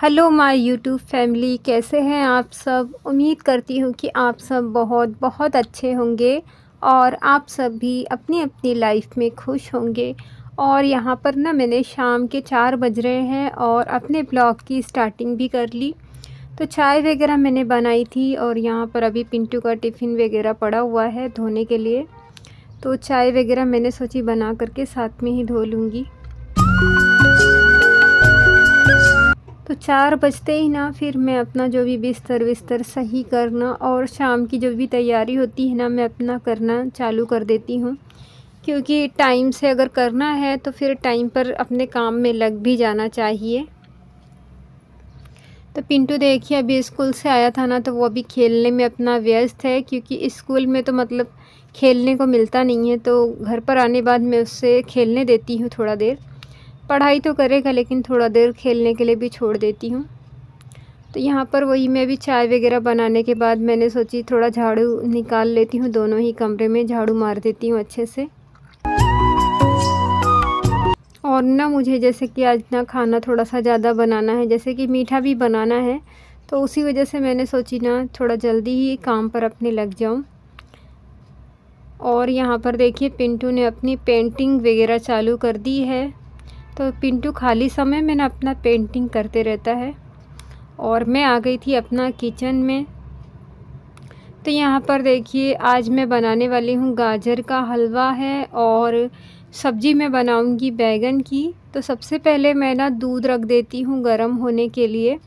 Hello my YouTube family, कैसे हैं आप सब। उम्मीद करती हूँ कि आप सब बहुत बहुत अच्छे होंगे और आप सब भी अपनी अपनी लाइफ में खुश होंगे। और यहाँ पर ना मैंने शाम के 4 बज रहे हैं और अपने ब्लॉग की स्टार्टिंग भी कर ली। तो चाय वगैरह मैंने बनाई थी और यहाँ पर अभी पिंटू का टिफ़िन वगैरह पड़ा हुआ है धोने के लिए। तो चाय वगैरह मैंने सोची बना करके साथ में ही धो लूँगी। तो 4 बजते ही ना फिर मैं अपना जो भी बिस्तर सही करना और शाम की जो भी तैयारी होती है ना मैं अपना करना चालू कर देती हूँ, क्योंकि टाइम से अगर करना है तो फिर टाइम पर अपने काम में लग भी जाना चाहिए। तो पिंटू देखिए अभी स्कूल से आया था ना, तो वो अभी खेलने में अपना व्यस्त है, क्योंकि स्कूल में तो मतलब खेलने को मिलता नहीं है। तो घर पर आने बाद मैं उससे खेलने देती हूँ थोड़ा देर। पढ़ाई तो करेगा लेकिन थोड़ा देर खेलने के लिए भी छोड़ देती हूँ। तो यहाँ पर वही मैं भी चाय वगैरह बनाने के बाद मैंने सोची थोड़ा झाड़ू निकाल लेती हूँ, दोनों ही कमरे में झाड़ू मार देती हूँ अच्छे से। और ना मुझे जैसे कि आज ना खाना थोड़ा सा ज़्यादा बनाना है, जैसे कि मीठा भी बनाना है, तो उसी वजह से मैंने सोची ना थोड़ा जल्दी ही काम पर अपने लग जाऊँ। और यहाँ पर देखिए पिंटू ने अपनी पेंटिंग वगैरह चालू कर दी है। तो पिंटू खाली समय में ना अपना पेंटिंग करते रहता है। और मैं आ गई थी अपना किचन में। तो यहाँ पर देखिए आज मैं बनाने वाली हूँ गाजर का हलवा है और सब्ज़ी मैं बनाऊँगी बैंगन की। तो सबसे पहले मैं ना दूध रख देती हूँ गरम होने के लिए।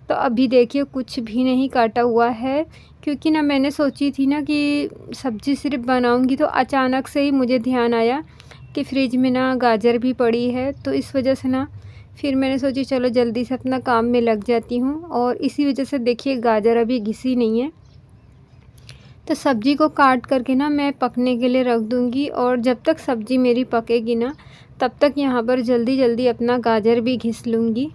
तो अभी देखिए कुछ भी नहीं काटा हुआ है, क्योंकि ना मैंने सोची थी ना कि सब्ज़ी सिर्फ बनाऊँगी, तो अचानक से ही मुझे ध्यान आया कि फ्रिज में ना गाजर भी पड़ी है। तो इस वजह से ना फिर मैंने सोची चलो जल्दी से अपना काम में लग जाती हूँ। और इसी वजह से देखिए गाजर अभी घिसी नहीं है। तो सब्ज़ी को काट करके ना मैं पकने के लिए रख दूँगी, और जब तक सब्ज़ी मेरी पकेगी ना तब तक यहाँ पर जल्दी जल्दी अपना गाजर भी घिस लूँगी।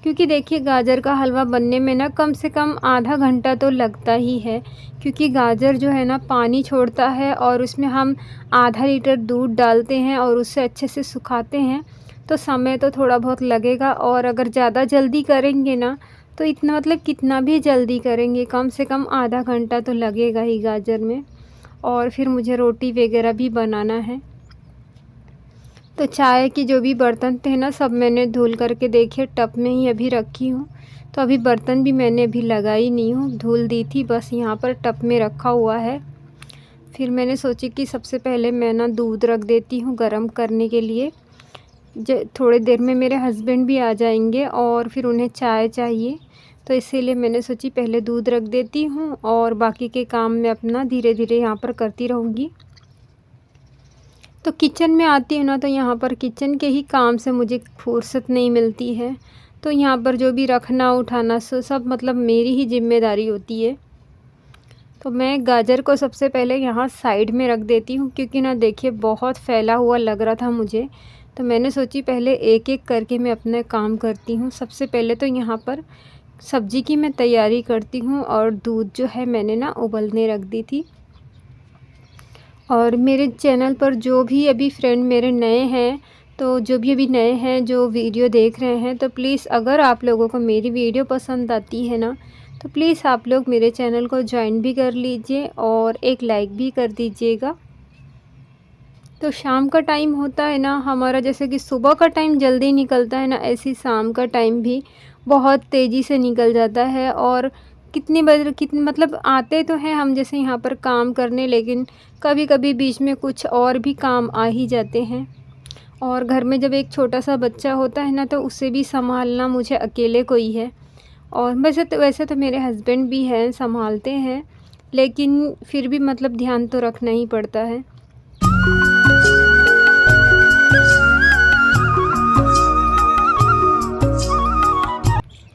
क्योंकि देखिए गाजर का हलवा बनने में ना कम से कम आधा घंटा तो लगता ही है, क्योंकि गाजर जो है ना पानी छोड़ता है और उसमें हम आधा लीटर दूध डालते हैं और उसे अच्छे से सुखाते हैं। तो समय तो थोड़ा बहुत लगेगा, और अगर ज़्यादा जल्दी करेंगे ना तो इतना मतलब कितना भी जल्दी करेंगे कम से कम आधा घंटा तो लगेगा ही गाजर में। और फिर मुझे रोटी वगैरह भी बनाना है। तो चाय की जो भी बर्तन थे ना सब मैंने धुल करके देखिए टब में ही अभी रखी हूँ। तो अभी बर्तन भी मैंने अभी लगाई नहीं हूँ, धुल दी थी, बस यहाँ पर टब में रखा हुआ है। फिर मैंने सोची कि सबसे पहले मैं ना दूध रख देती हूँ गरम करने के लिए। थोड़ी देर में मेरे हस्बैंड भी आ जाएंगे और फिर उन्हें चाय चाहिए, तो इसीलिए मैंने सोची पहले दूध रख देती हूँ और बाकी के काम मैं अपना धीरे धीरे यहाँ पर करती रहूँगी। तो किचन में आती हूँ ना, तो यहाँ पर किचन के ही काम से मुझे फुर्सत नहीं मिलती है। तो यहाँ पर जो भी रखना उठाना सब मतलब मेरी ही जिम्मेदारी होती है। तो मैं गाजर को सबसे पहले यहाँ साइड में रख देती हूँ, क्योंकि ना देखिए बहुत फैला हुआ लग रहा था मुझे। तो मैंने सोची पहले एक एक करके मैं अपना काम करती हूँ। सबसे पहले तो यहाँ पर सब्ज़ी की मैं तैयारी करती हूँ, और दूध जो है मैंने ना उबलने रख दी थी। और मेरे चैनल पर जो भी अभी फ्रेंड मेरे नए हैं, तो जो भी अभी नए हैं जो वीडियो देख रहे हैं, तो प्लीज़ अगर आप लोगों को मेरी वीडियो पसंद आती है ना, तो प्लीज़ आप लोग मेरे चैनल को ज्वाइन भी कर लीजिए और एक लाइक भी कर दीजिएगा। तो शाम का टाइम होता है ना हमारा, जैसे कि सुबह का टाइम जल्दी निकलता है ना, ऐसी शाम का टाइम भी बहुत तेज़ी से निकल जाता है। और कितनी मतलब आते तो हैं हम जैसे यहाँ पर काम करने, लेकिन कभी कभी बीच में कुछ और भी काम आ ही जाते हैं। और घर में जब एक छोटा सा बच्चा होता है ना, तो उसे भी संभालना मुझे अकेले को ही है। और वैसे तो मेरे हस्बैंड भी हैं, संभालते हैं, लेकिन फिर भी मतलब ध्यान तो रखना ही पड़ता है।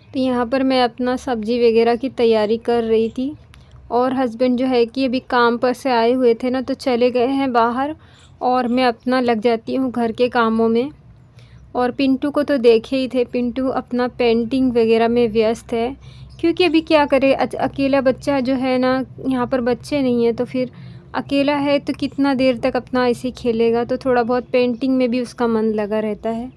तो यहाँ पर मैं अपना सब्ज़ी वगैरह की तैयारी कर रही थी, और हस्बैंड जो है कि अभी काम पर से आए हुए थे ना, तो चले गए हैं बाहर, और मैं अपना लग जाती हूँ घर के कामों में। और पिंटू को तो देखे ही थे, पिंटू अपना पेंटिंग वगैरह में व्यस्त है, क्योंकि अभी क्या करे अकेला बच्चा जो है ना, यहाँ पर बच्चे नहीं हैं, तो फिर अकेला है तो कितना देर तक अपना ऐसे ही खेलेगा। तो थोड़ा बहुत पेंटिंग में भी उसका मन लगा रहता है।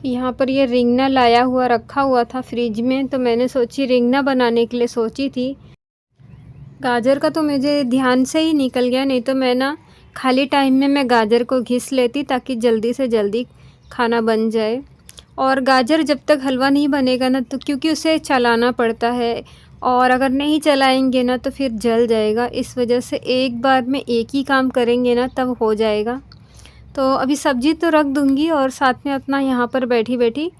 तो यहाँ पर ये रिंगना लाया हुआ रखा हुआ था फ्रिज में, तो मैंने सोची रिंगना बनाने के लिए सोची थी। गाजर का तो मुझे ध्यान से ही निकल गया, नहीं तो मैं ना खाली टाइम में मैं गाजर को घिस लेती ताकि जल्दी से जल्दी खाना बन जाए। और गाजर जब तक हलवा नहीं बनेगा ना, तो क्योंकि उसे चलाना पड़ता है और अगर नहीं चलाएंगे ना तो फिर जल जाएगा। इस वजह से एक बार में एक ही काम करेंगे ना तब हो जाएगा। तो अभी सब्ज़ी तो रख दूँगी और साथ में अपना यहाँ पर बैठी-बैठी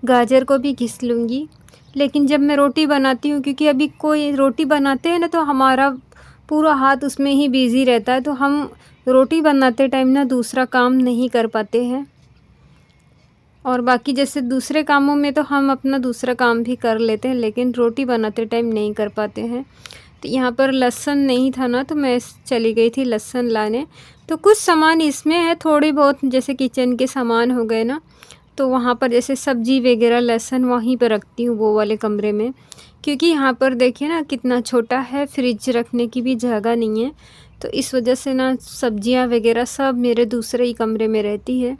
गाजर को भी घिस लूँगी। लेकिन जब मैं रोटी बनाती हूँ, क्योंकि अभी कोई रोटी बनाते हैं ना तो हमारा पूरा हाथ उसमें ही बिज़ी रहता है, तो हम रोटी बनाते टाइम ना दूसरा काम नहीं कर पाते हैं। और बाकी जैसे दूसरे कामों में तो हम अपना दूसरा काम भी कर लेते हैं, लेकिन रोटी बनाते टाइम नहीं कर पाते हैं। तो यहाँ पर लहसुन नहीं था ना, तो मैं चली गई थी लहसुन लाने। तो कुछ सामान इसमें है, थोड़े बहुत जैसे किचन के सामान हो गए ना, तो वहाँ पर जैसे सब्ज़ी वगैरह लहसुन वहीं पर रखती हूँ, वो वाले कमरे में। क्योंकि यहाँ पर देखिए ना कितना छोटा है, फ्रिज रखने की भी जगह नहीं है, तो इस वजह से ना सब्जियाँ वगैरह सब मेरे दूसरे ही कमरे में रहती है।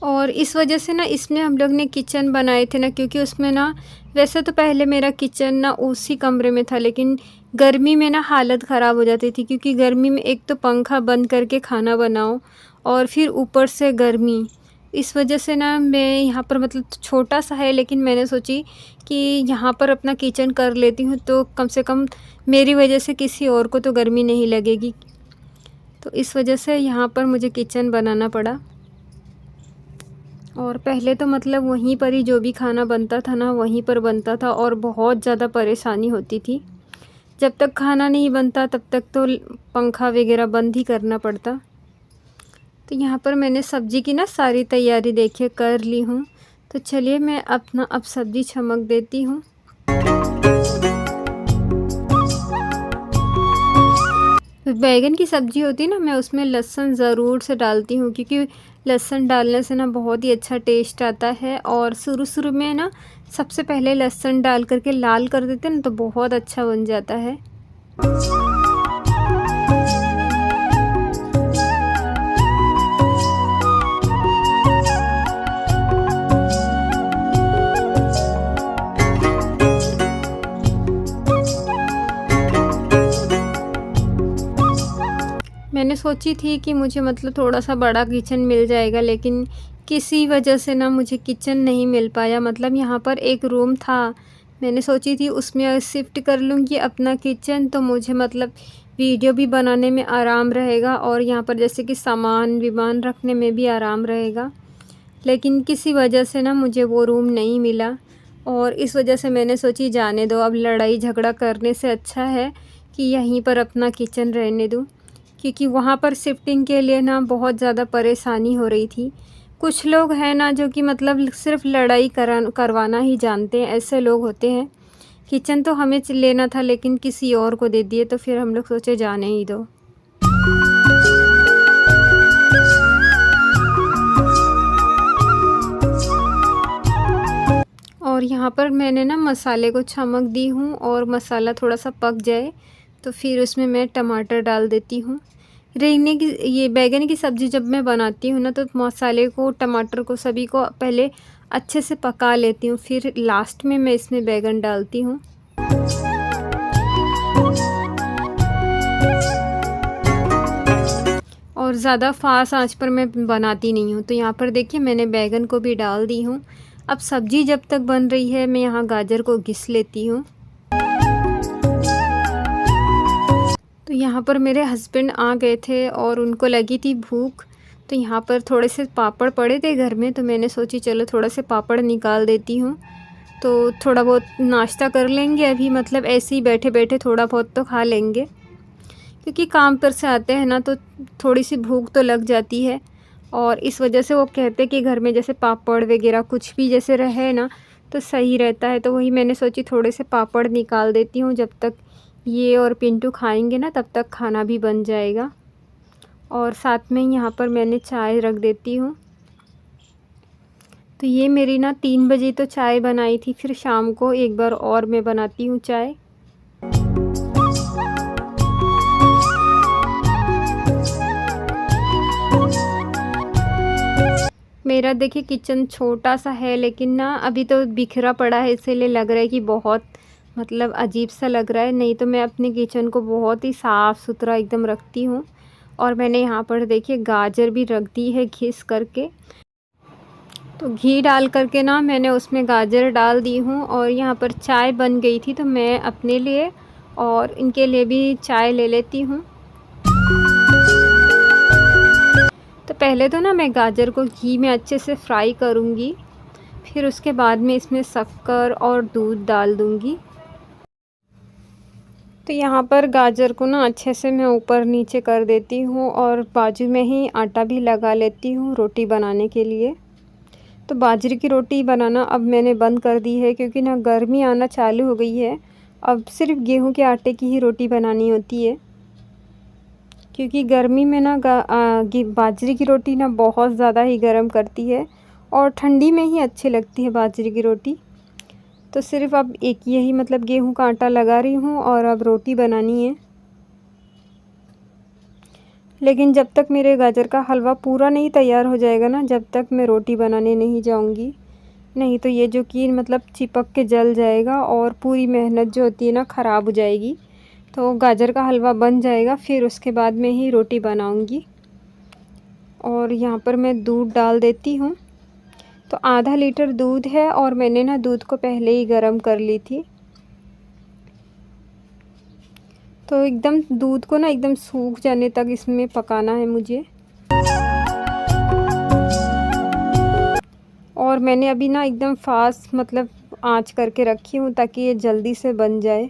और इस वजह से ना इसमें हम लोग ने किचन बनाए थे ना, क्योंकि उसमें ना वैसे तो पहले मेरा किचन ना उसी कमरे में था, लेकिन गर्मी में ना हालत ख़राब हो जाती थी। क्योंकि गर्मी में एक तो पंखा बंद करके खाना बनाओ और फिर ऊपर से गर्मी, इस वजह से ना मैं यहाँ पर मतलब छोटा सा है, लेकिन मैंने सोची कि यहाँ पर अपना किचन कर लेती हूँ, तो कम से कम मेरी वजह से किसी और को तो गर्मी नहीं लगेगी। तो इस वजह से यहाँ पर मुझे किचन बनाना पड़ा। और पहले तो मतलब वहीं पर ही जो भी खाना बनता था ना वहीं पर बनता था, और बहुत ज़्यादा परेशानी होती थी। जब तक खाना नहीं बनता तब तक तो पंखा वगैरह बंद ही करना पड़ता। तो यहाँ पर मैंने सब्ज़ी की ना सारी तैयारी देखिए कर ली हूँ। तो चलिए मैं अपना अब सब्ज़ी छमक देती हूँ। बैंगन की सब्ज़ी होती है ना, मैं उसमें लहसुन ज़रूर से डालती हूँ, क्योंकि लहसुन डालने से ना बहुत ही अच्छा टेस्ट आता है। और शुरू में ना सबसे पहले लहसुन डाल करके लाल कर देते हैं ना, तो बहुत अच्छा बन जाता है। मैंने सोची थी कि मुझे मतलब थोड़ा-सा बड़ा किचन मिल जाएगा, लेकिन किसी वजह से ना मुझे किचन नहीं मिल पाया। मतलब यहाँ पर एक रूम था, मैंने सोची थी उसमें शिफ्ट कर लूँगी अपना किचन, तो मुझे मतलब वीडियो भी बनाने में आराम रहेगा और यहाँ पर जैसे कि सामान-विमान रखने में भी आराम रहेगा। लेकिन किसी वजह से ना मुझे वो रूम नहीं मिला, और इस वजह से मैंने सोची जाने दो, अब लड़ाई झगड़ा करने से अच्छा है कि यहीं पर अपना किचन रहने दूँ। क्योंकि वहाँ पर शिफ्टिंग के लिए ना बहुत ज़्यादा परेशानी हो रही थी। कुछ लोग हैं ना जो कि मतलब सिर्फ़ लड़ाई करवाना ही जानते हैं, ऐसे लोग होते हैं। किचन तो हमें लेना था, लेकिन किसी और को दे दिए, तो फिर हम लोग सोचे जाने ही दो। और यहाँ पर मैंने ना मसाले को छमक दी हूँ, और मसाला थोड़ा सा पक जाए तो फिर उसमें मैं टमाटर डाल देती हूँ। रेंगने की ये बैंगन की सब्ज़ी जब मैं बनाती हूँ ना, तो मसाले को, टमाटर को, सभी को पहले अच्छे से पका लेती हूँ, फिर लास्ट में मैं इसमें बैंगन डालती हूँ। और ज़्यादा फास्ट आंच पर मैं बनाती नहीं हूँ। तो यहाँ पर देखिए मैंने बैंगन को भी डाल दी हूँ। अब सब्ज़ी जब तक बन रही है, मैं यहाँ गाजर को घिस लेती हूँ। तो यहाँ पर मेरे हस्बैंड आ गए थे और उनको लगी थी भूख, तो यहाँ पर थोड़े से पापड़ पड़े थे घर में, तो मैंने सोची चलो थोड़ा से पापड़ निकाल देती हूँ, तो थोड़ा बहुत नाश्ता कर लेंगे अभी, मतलब ऐसे ही बैठे-बैठे थोड़ा बहुत तो खा लेंगे। क्योंकि काम पर से आते हैं ना, तो थोड़ी सी भूख तो लग जाती है, और इस वजह से वो कहते कि घर में जैसे पापड़ वगैरह कुछ भी जैसे रहे ना तो सही रहता है। तो वही मैंने सोची थोड़े से पापड़ निकाल देती हूँ, जब तक ये और पिंटू खाएंगे ना तब तक खाना भी बन जाएगा। और साथ में यहाँ पर मैंने चाय रख देती हूँ। तो ये मेरी ना 3 बजे तो चाय बनाई थी, फिर शाम को एक बार और मैं बनाती हूँ चाय। मेरा देखिए किचन छोटा सा है, लेकिन ना अभी तो बिखरा पड़ा है, इसीलिए लग रहा है कि बहुत मतलब अजीब सा लग रहा है। नहीं तो मैं अपने किचन को बहुत ही साफ़ सुथरा एकदम रखती हूँ। और मैंने यहाँ पर देखिए गाजर भी रख दी है घिस करके। तो घी डाल करके ना मैंने उसमें गाजर डाल दी हूँ। और यहाँ पर चाय बन गई थी, तो मैं अपने लिए और इनके लिए भी चाय ले लेती हूँ। तो पहले तो ना मैं गाजर को घी में अच्छे से फ्राई करूँगी, फिर उसके बाद में इसमें शक्कर और दूध डाल दूँगी। तो यहाँ पर गाजर को ना अच्छे से मैं ऊपर नीचे कर देती हूँ और बाजू में ही आटा भी लगा लेती हूँ रोटी बनाने के लिए। तो बाजरे की रोटी बनाना अब मैंने बंद कर दी है, क्योंकि ना गर्मी आना चालू हो गई है। अब सिर्फ गेहूं के आटे की ही रोटी बनानी होती है, क्योंकि गर्मी में ना बाजरे की रोटी ना बहुत ज़्यादा ही गर्म करती है और ठंडी में ही अच्छी लगती है बाजरे की रोटी। तो सिर्फ अब एक यही मतलब गेहूं का आटा लगा रही हूँ और अब रोटी बनानी है। लेकिन जब तक मेरे गाजर का हलवा पूरा नहीं तैयार हो जाएगा ना, जब तक मैं रोटी बनाने नहीं जाऊंगी। नहीं तो ये जो कि मतलब चिपक के जल जाएगा और पूरी मेहनत जो होती है ना ख़राब हो जाएगी। तो गाजर का हलवा बन जाएगा, फिर उसके बाद में ही रोटी बनाऊंगी। और यहाँ पर मैं दूध डाल देती हूँ। तो आधा लीटर दूध है और मैंने ना दूध को पहले ही गर्म कर ली थी। तो एकदम दूध को ना एकदम सूख जाने तक इसमें पकाना है मुझे। और मैंने अभी ना एकदम फास्ट मतलब आंच करके रखी हूँ, ताकि ये जल्दी से बन जाए।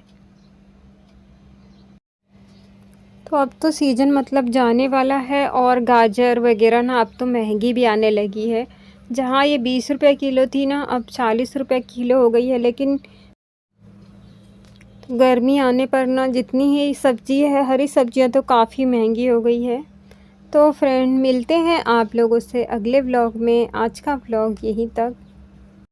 तो अब तो सीज़न मतलब जाने वाला है और गाजर वगैरह ना अब तो महंगी भी आने लगी है। जहाँ ये 20 रुपये किलो थी ना, अब 40 रुपये किलो हो गई है। लेकिन गर्मी आने पर ना जितनी ही सब्ज़ी है, हरी सब्जियां तो काफ़ी महंगी हो गई है। तो फ्रेंड, मिलते हैं आप लोगों से अगले व्लॉग में। आज का व्लॉग यहीं तक।